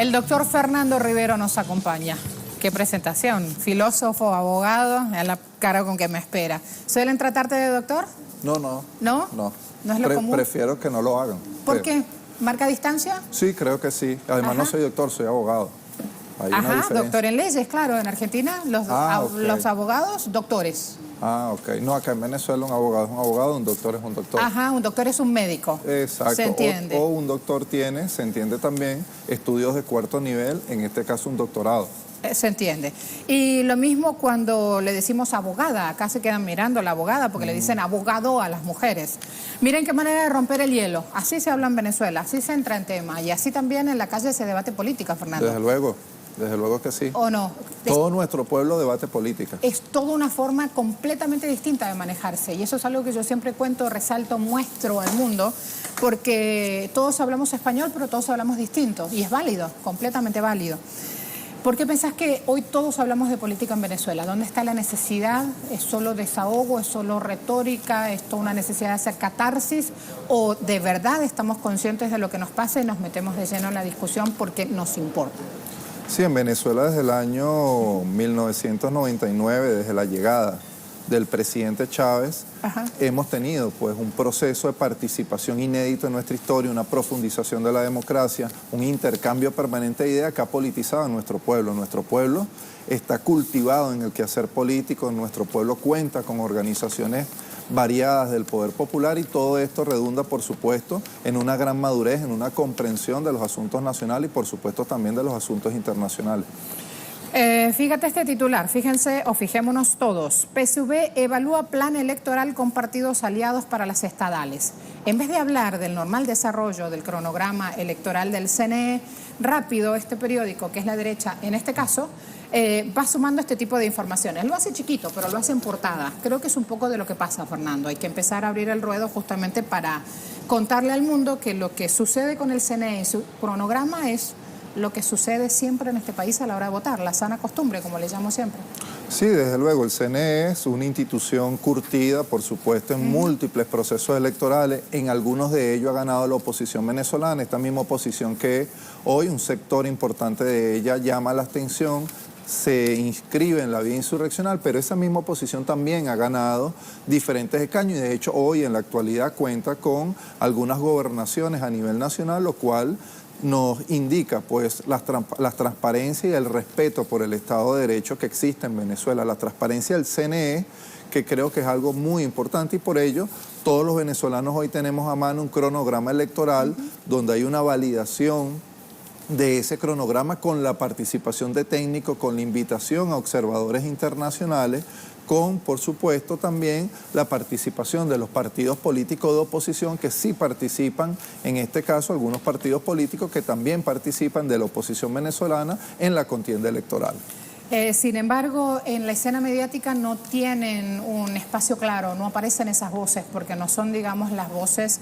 El doctor Fernando Rivero nos acompaña. Qué presentación, filósofo, abogado, a la cara con que me espera. ¿Suelen tratarte de doctor? No, no. ¿No? No. ¿No es lo común? Prefiero que no lo hagan. ¿Por qué? ¿Marca distancia? Sí, creo que sí. Además no soy doctor, soy abogado. Hay una diferencia. Doctor en leyes, claro. En Argentina los abogados, doctores. Ah, ok. No, acá en Venezuela un abogado es un abogado, un doctor es un doctor. Ajá, un doctor es un médico. Exacto. Se entiende. O un doctor tiene, se entiende también, estudios de cuarto nivel, en este caso un doctorado. Se entiende. Y lo mismo cuando le decimos abogada. Acá se quedan mirando la abogada porque le dicen abogado a las mujeres. Miren qué manera de romper el hielo. Así se habla en Venezuela, así se entra en tema. Y así también en la calle se debate política, Fernando. Desde luego que sí. ¿O no? Todo nuestro pueblo debate política. Es toda una forma completamente distinta de manejarse. Y eso es algo que yo siempre cuento, resalto, muestro al mundo, porque todos hablamos español, pero todos hablamos distinto. Y es válido, completamente válido. ¿Por qué pensás que hoy todos hablamos de política en Venezuela? ¿Dónde está la necesidad? ¿Es solo desahogo? ¿Es solo retórica? ¿Es toda una necesidad de hacer catarsis? ¿O de verdad estamos conscientes de lo que nos pasa y nos metemos de lleno en la discusión porque nos importa? Sí, en Venezuela desde el año 1999, desde la llegada del presidente Chávez, hemos tenido pues un proceso de participación inédito en nuestra historia, una profundización de la democracia, un intercambio permanente de ideas que ha politizado a nuestro pueblo. Nuestro pueblo está cultivado en el quehacer político, nuestro pueblo cuenta con organizaciones variadas del poder popular y todo esto redunda, por supuesto, en una gran madurez, en una comprensión de los asuntos nacionales y, por supuesto, también de los asuntos internacionales. Fíjate este titular, fíjense o fijémonos todos. PSV evalúa plan electoral con partidos aliados para las estadales. En vez de hablar del normal desarrollo del cronograma electoral del CNE, rápido este periódico, que es la derecha en este caso, va sumando este tipo de informaciones. Lo hace chiquito, pero lo hace en portada. Creo que es un poco de lo que pasa, Fernando. Hay que empezar a abrir el ruedo justamente para contarle al mundo que lo que sucede con el CNE y su cronograma es lo que sucede siempre en este país a la hora de votar, la sana costumbre, como le llamo siempre. Sí, desde luego, el CNE es una institución curtida, por supuesto, en múltiples procesos electorales. En algunos de ellos ha ganado la oposición venezolana, esta misma oposición que hoy un sector importante de ella llama la atención, se inscribe en la vía insurreccional, pero esa misma oposición también ha ganado diferentes escaños y de hecho hoy en la actualidad cuenta con algunas gobernaciones a nivel nacional, lo cual nos indica pues la transparencia y el respeto por el Estado de Derecho que existe en Venezuela, la transparencia del CNE, que creo que es algo muy importante y por ello todos los venezolanos hoy tenemos a mano un cronograma electoral donde hay una validación de ese cronograma con la participación de técnicos, con la invitación a observadores internacionales, con, por supuesto, también la participación de los partidos políticos de oposición que sí participan, en este caso, algunos partidos políticos que también participan de la oposición venezolana en la contienda electoral. Sin embargo, en la escena mediática no tienen un espacio claro, no aparecen esas voces porque no son, digamos, las voces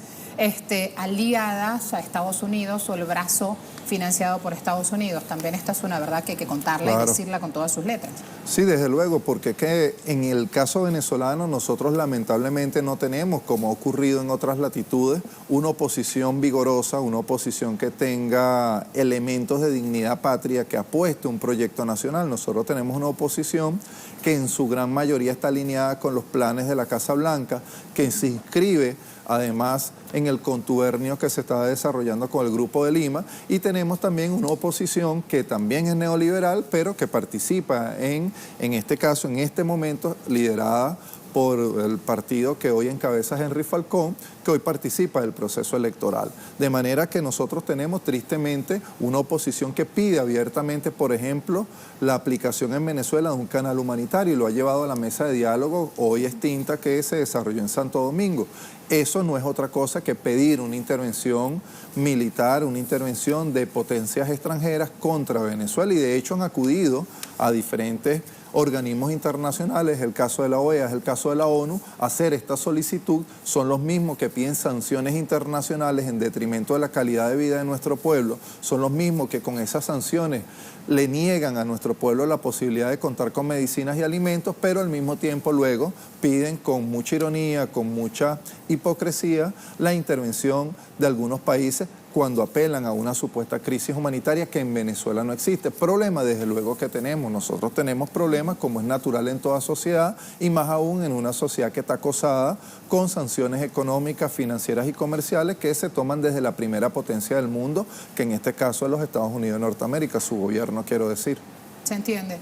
aliadas a Estados Unidos o el brazo financiado por Estados Unidos. También esta es una verdad que hay que contarla y decirla con todas sus letras. Sí, desde luego, porque que en el caso venezolano nosotros lamentablemente no tenemos, como ha ocurrido en otras latitudes, una oposición vigorosa, una oposición que tenga elementos de dignidad patria, que apueste un proyecto nacional. Nosotros tenemos una oposición que en su gran mayoría está alineada con los planes de la Casa Blanca, que se inscribe además en el contubernio que se está desarrollando con el Grupo de Lima, y tenemos también una oposición que también es neoliberal, pero que participa en este caso, en este momento, liderada por el partido que hoy encabeza Henry Falcón, que hoy participa del proceso electoral. De manera que nosotros tenemos tristemente una oposición que pide abiertamente, por ejemplo, la aplicación en Venezuela de un canal humanitario y lo ha llevado a la mesa de diálogo hoy extinta que se desarrolló en Santo Domingo. Eso no es otra cosa que pedir una intervención militar, una intervención de potencias extranjeras contra Venezuela y de hecho han acudido a diferentes organismos internacionales, el caso de la OEA, es el caso de la ONU, hacer esta solicitud. Son los mismos que piden sanciones internacionales en detrimento de la calidad de vida de nuestro pueblo, son los mismos que con esas sanciones le niegan a nuestro pueblo la posibilidad de contar con medicinas y alimentos, pero al mismo tiempo luego piden con mucha ironía, con mucha hipocresía, la intervención de algunos países cuando apelan a una supuesta crisis humanitaria que en Venezuela no existe. Problema, desde luego que tenemos. Nosotros tenemos problemas, como es natural en toda sociedad, y más aún en una sociedad que está acosada con sanciones económicas, financieras y comerciales que se toman desde la primera potencia del mundo, que en este caso es los Estados Unidos de Norteamérica, su gobierno, quiero decir. Se entiende.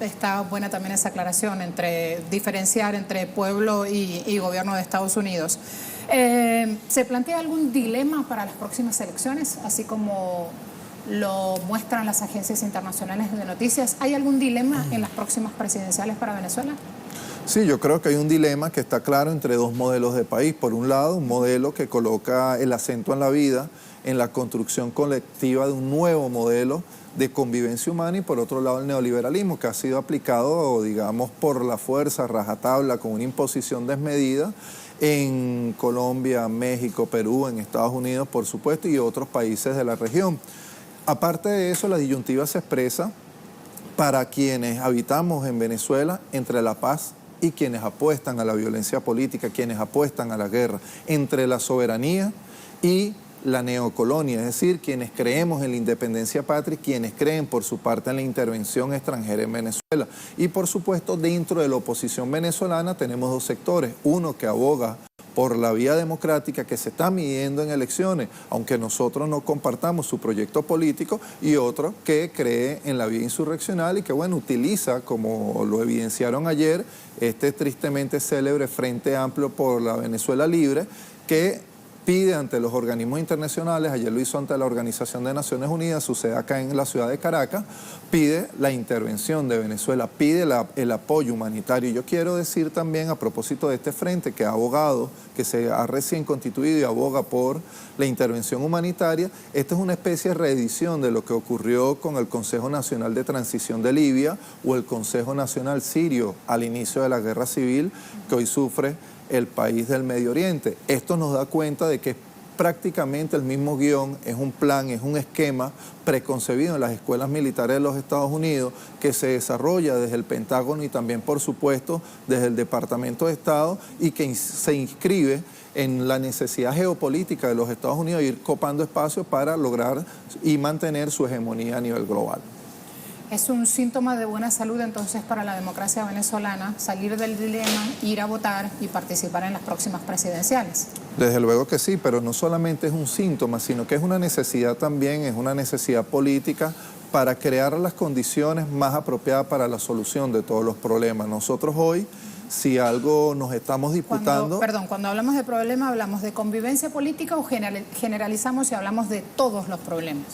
Está buena también esa aclaración diferenciar entre pueblo y gobierno de Estados Unidos. ¿Se plantea algún dilema para las próximas elecciones, así como lo muestran las agencias internacionales de noticias? ¿Hay algún dilema en las próximas presidenciales para Venezuela? Sí, yo creo que hay un dilema que está claro entre dos modelos de país. Por un lado, un modelo que coloca el acento en la vida, en la construcción colectiva de un nuevo modelo de convivencia humana, y por otro lado el neoliberalismo, que ha sido aplicado, digamos, por la fuerza, rajatabla, con una imposición desmedida en Colombia, México, Perú, en Estados Unidos, por supuesto, y otros países de la región. Aparte de eso, la disyuntiva se expresa para quienes habitamos en Venezuela entre la paz y quienes apuestan a la violencia política, quienes apuestan a la guerra, entre la soberanía y la neocolonia, es decir, quienes creemos en la independencia patria, quienes creen por su parte en la intervención extranjera en Venezuela. Y por supuesto, dentro de la oposición venezolana tenemos dos sectores, uno que aboga por la vía democrática que se está midiendo en elecciones, aunque nosotros no compartamos su proyecto político, y otro que cree en la vía insurreccional y que, bueno, utiliza, como lo evidenciaron ayer, este tristemente célebre Frente Amplio por la Venezuela Libre, que pide ante los organismos internacionales, ayer lo hizo ante la Organización de Naciones Unidas, sucede acá en la ciudad de Caracas, pide la intervención de Venezuela, pide el apoyo humanitario. Y yo quiero decir también, a propósito de este frente que ha abogado, que se ha recién constituido y aboga por la intervención humanitaria, esta es una especie de reedición de lo que ocurrió con el Consejo Nacional de Transición de Libia o el Consejo Nacional Sirio al inicio de la guerra civil que hoy sufre el país del Medio Oriente. Esto nos da cuenta de que es prácticamente el mismo guión, es un plan, es un esquema preconcebido en las escuelas militares de los Estados Unidos que se desarrolla desde el Pentágono y también, por supuesto, desde el Departamento de Estado, y que se inscribe en la necesidad geopolítica de los Estados Unidos de ir copando espacios para lograr y mantener su hegemonía a nivel global. ¿Es un síntoma de buena salud entonces para la democracia venezolana salir del dilema, ir a votar y participar en las próximas presidenciales? Desde luego que sí, pero no solamente es un síntoma, sino que es una necesidad también, es una necesidad política para crear las condiciones más apropiadas para la solución de todos los problemas. Nosotros hoy, si algo nos estamos disputando... Cuando hablamos de problema, ¿hablamos de convivencia política o generalizamos y hablamos de todos los problemas?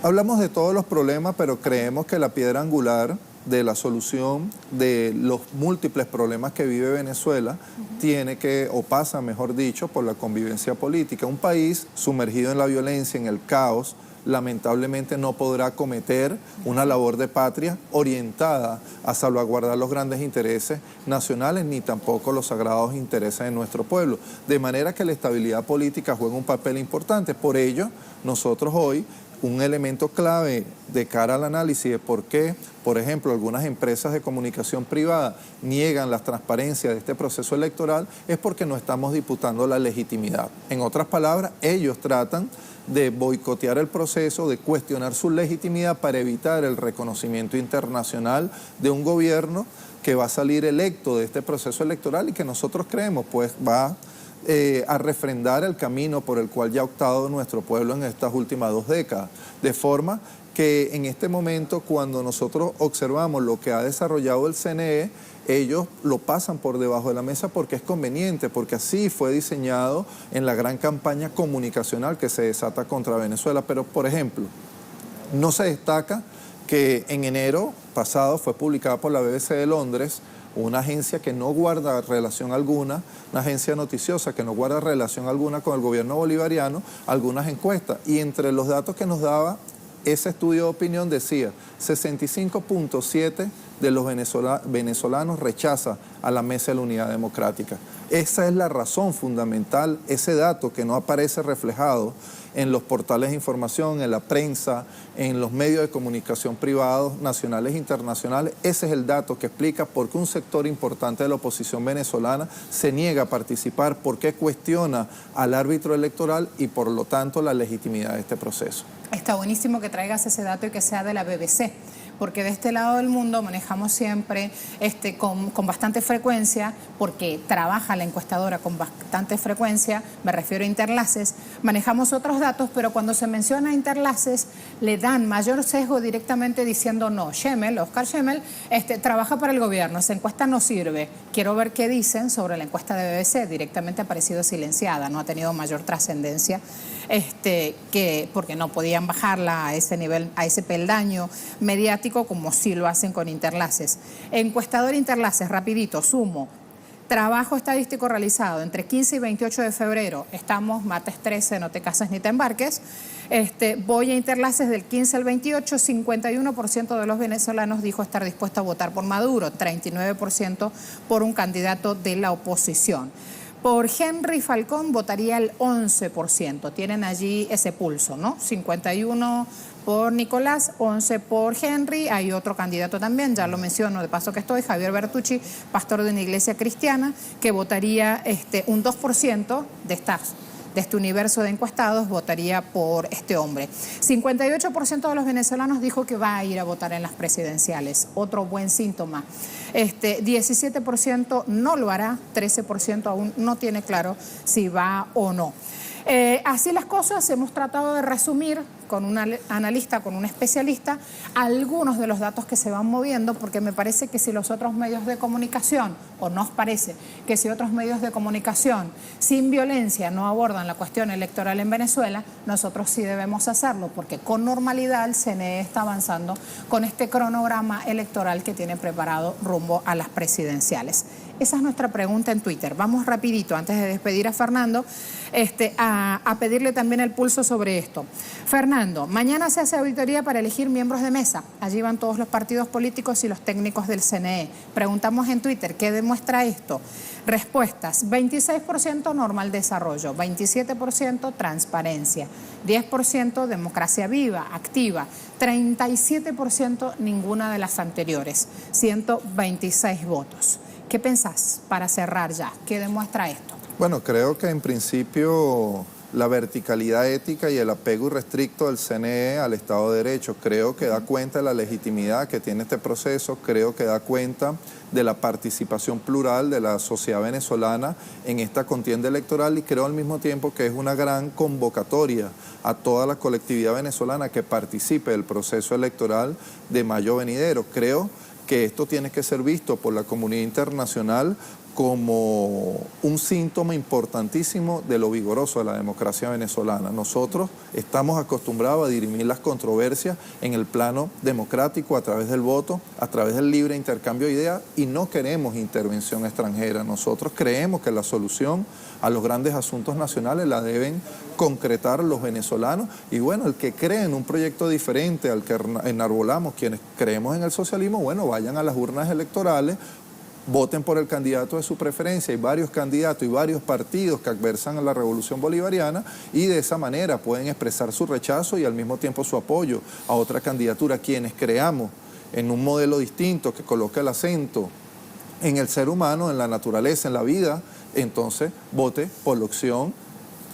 Hablamos de todos los problemas, pero creemos que la piedra angular de la solución de los múltiples problemas que vive Venezuela tiene que, o pasa mejor dicho, por la convivencia política. Un país sumergido en la violencia, en el caos, lamentablemente no podrá cometer una labor de patria orientada a salvaguardar los grandes intereses nacionales ni tampoco los sagrados intereses de nuestro pueblo. De manera que la estabilidad política juega un papel importante. Por ello, nosotros hoy, un elemento clave de cara al análisis de por qué, por ejemplo, algunas empresas de comunicación privada niegan la transparencia de este proceso electoral, es porque no estamos disputando la legitimidad. En otras palabras, ellos tratan de boicotear el proceso, de cuestionar su legitimidad para evitar el reconocimiento internacional de un gobierno que va a salir electo de este proceso electoral y que nosotros creemos pues va a refrendar el camino por el cual ya ha optado nuestro pueblo en estas últimas 2 décadas. De forma que en este momento, cuando nosotros observamos lo que ha desarrollado el CNE, ellos lo pasan por debajo de la mesa porque es conveniente, porque así fue diseñado en la gran campaña comunicacional que se desata contra Venezuela. Pero, por ejemplo, no se destaca que en enero pasado fue publicada por la BBC de Londres, una agencia que no guarda relación alguna, una agencia noticiosa que no guarda relación alguna con el gobierno bolivariano, algunas encuestas. Y entre los datos que nos daba ese estudio de opinión decía 65.7% de los venezolanos rechaza a la Mesa de la Unidad Democrática. Esa es la razón fundamental, ese dato que no aparece reflejado en los portales de información, en la prensa, en los medios de comunicación privados, nacionales e internacionales. Ese es el dato que explica por qué un sector importante de la oposición venezolana se niega a participar, por qué cuestiona al árbitro electoral y por lo tanto la legitimidad de este proceso. Está buenísimo que traigas ese dato y que sea de la BBC, porque de este lado del mundo manejamos siempre con bastante frecuencia, porque trabaja la encuestadora con bastante frecuencia, me refiero a Interlaces, manejamos otros datos, pero cuando se menciona Interlaces le dan mayor sesgo directamente diciendo no, Oscar Schemmel, trabaja para el gobierno, esa encuesta no sirve. Quiero ver qué dicen sobre la encuesta de BBC, directamente ha aparecido silenciada, no ha tenido mayor trascendencia, porque no podían bajarla a ese nivel, a ese peldaño mediático como sí lo hacen con Interlaces. Encuestador Interlaces, rapidito, sumo. Trabajo estadístico realizado entre 15 y 28 de febrero. Estamos, martes 13, no te cases ni te embarques. Voy a Interlaces del 15 al 28, 51% de los venezolanos dijo estar dispuesto a votar por Maduro, 39% por un candidato de la oposición. Por Henry Falcón votaría el 11%. Tienen allí ese pulso, ¿no? 51 por Nicolás, 11 por Henry. Hay otro candidato también, ya lo menciono de paso que estoy, Javier Bertucci, pastor de una iglesia cristiana, que votaría un 2% de este universo de encuestados votaría por este hombre. 58% de los venezolanos dijo que va a ir a votar en las presidenciales, otro buen síntoma. 17% no lo hará, 13% aún no tiene claro si va o no. Así las cosas, hemos tratado de resumir con un analista, con un especialista, algunos de los datos que se van moviendo, porque me parece que si los otros medios de comunicación, o nos parece que si otros medios de comunicación sin violencia no abordan la cuestión electoral en Venezuela, nosotros sí debemos hacerlo, porque con normalidad el CNE está avanzando con este cronograma electoral que tiene preparado rumbo a las presidenciales. Esa es nuestra pregunta en Twitter. Vamos rapidito, antes de despedir a Fernando, a pedirle también el pulso sobre esto. Fernando, mañana se hace auditoría para elegir miembros de mesa. Allí van todos los partidos políticos y los técnicos del CNE. Preguntamos en Twitter, ¿qué demuestra esto? Respuestas, 26% normal desarrollo, 27% transparencia, 10% democracia viva, activa, 37% ninguna de las anteriores, 126 votos. ¿Qué pensás para cerrar ya? ¿Qué demuestra esto? Bueno, creo que en principio la verticalidad ética y el apego irrestricto del CNE al Estado de Derecho, creo que da cuenta de la legitimidad que tiene este proceso, creo que da cuenta de la participación plural de la sociedad venezolana en esta contienda electoral y creo al mismo tiempo que es una gran convocatoria a toda la colectividad venezolana que participe del proceso electoral de mayo venidero. Creo que esto tiene que ser visto por la comunidad internacional como un síntoma importantísimo de lo vigoroso de la democracia venezolana. Nosotros estamos acostumbrados a dirimir las controversias en el plano democrático a través del voto, a través del libre intercambio de ideas y no queremos intervención extranjera. Nosotros creemos que la solución a los grandes asuntos nacionales la deben concretar los venezolanos y bueno, el que cree en un proyecto diferente al que enarbolamos quienes creemos en el socialismo, bueno, vayan a las urnas electorales, voten por el candidato de su preferencia. Hay varios candidatos y varios partidos que adversan a la revolución bolivariana y de esa manera pueden expresar su rechazo y al mismo tiempo su apoyo a otra candidatura. Quienes creamos en un modelo distinto que coloque el acento en el ser humano, en la naturaleza, en la vida, entonces vote por la opción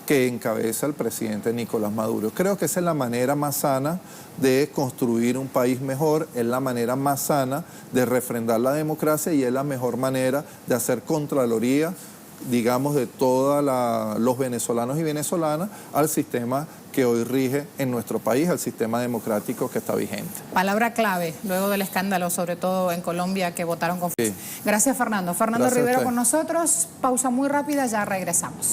que encabeza el presidente Nicolás Maduro. Creo que esa es la manera más sana de construir un país mejor, es la manera más sana de refrendar la democracia y es la mejor manera de hacer contraloría, digamos, de todos los venezolanos y venezolanas al sistema que hoy rige en nuestro país, al sistema democrático que está vigente. Palabra clave, luego del escándalo, sobre todo en Colombia, que votaron con... Sí. Gracias, Fernando. Fernando Gracias Rivero con nosotros. Pausa muy rápida, ya regresamos.